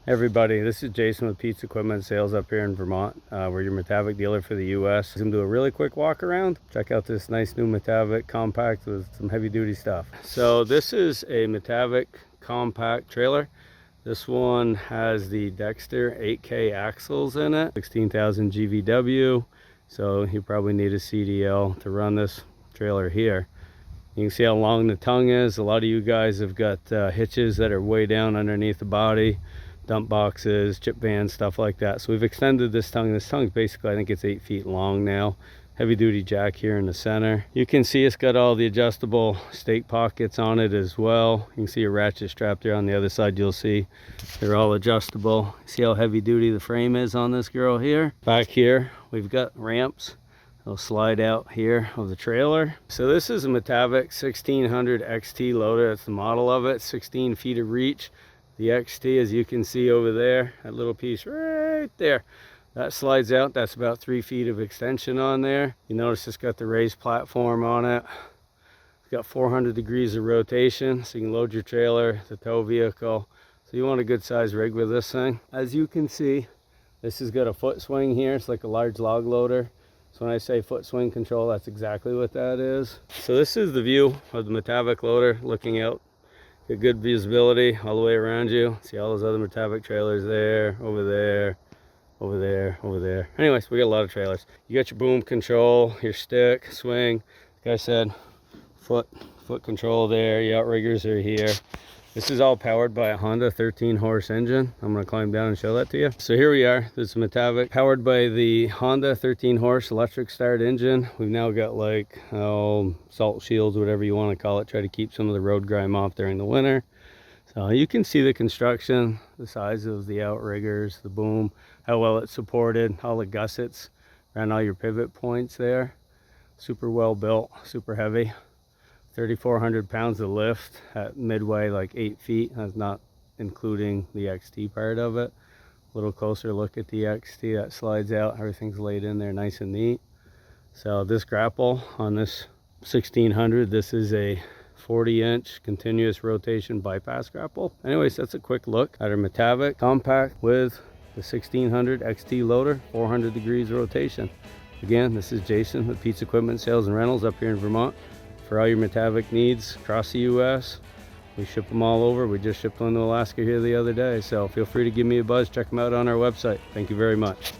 Everybody, this is Jason with Pete's Equipment Sales up here in Vermont. We're your Metavic dealer for the US. I'm gonna do a really quick walk around. Check out this nice new Metavic compact with some heavy duty stuff. So this is a Metavic compact trailer. This one has the Dexter 8K axles in it, 16,000 GVW. So you probably need a CDL to run this trailer here. You can see how long the tongue is. A lot of you guys have got hitches that are way down underneath the body. Dump boxes, chip vans, stuff like that. So we've extended this tongue. This tongue basically, I think it's 8 feet long now. Heavy duty jack here in the center. You can see it's got all the adjustable stake pockets on it as well. You can see a ratchet strap there on the other side. You'll see they're all adjustable. See how heavy duty the frame is on this girl here. Back here, we've got ramps. They'll slide out here of the trailer. So this is a Metavic 1600 XT loader. That's the model of it, 16 feet of reach. The XT, as you can see over there, that little piece right there, that slides out. That's about 3 feet of extension on there. You notice it's got the raised platform on it. It's got 400 degrees of rotation, so you can load your trailer, the tow vehicle. So you want a good size rig with this thing. As you can see, this has got a foot swing here. It's like a large log loader. So when I say foot swing control, that's exactly what that is. So this is the view of the Metavic loader looking out. Get good visibility all the way around you. See all those other Metavic trailers there, over there, over there, over there. Anyways, we got a lot of trailers. You got your boom control, your stick, swing. Like I said, foot control there. Your outriggers are here. This is all powered by a Honda 13 horse engine. I'm gonna climb down and show that to you. So here we are, this is Metavic, powered by the Honda 13 horse electric start engine. We've now got like, salt shields, whatever you wanna call it, try to keep some of the road grime off during the winter. So you can see the construction, the size of the outriggers, the boom, how well it's supported, all the gussets around all your pivot points there. Super well built, super heavy. 3,400 pounds of lift at midway, like 8 feet. That's not including the XT part of it. A little closer look at the XT that slides out. Everything's laid in there nice and neat. So this grapple on this 1600, this is a 40-inch continuous rotation bypass grapple. Anyways, that's a quick look at our Metavic compact with the 1600 XT loader, 400 degrees rotation. Again, this is Jason with Pete's Equipment Sales and Rentals up here in Vermont. For all your Metavic needs across the US, we ship them all over. We just shipped one to Alaska here the other day, so feel free to give me a buzz. Check them out on our website. Thank you very much.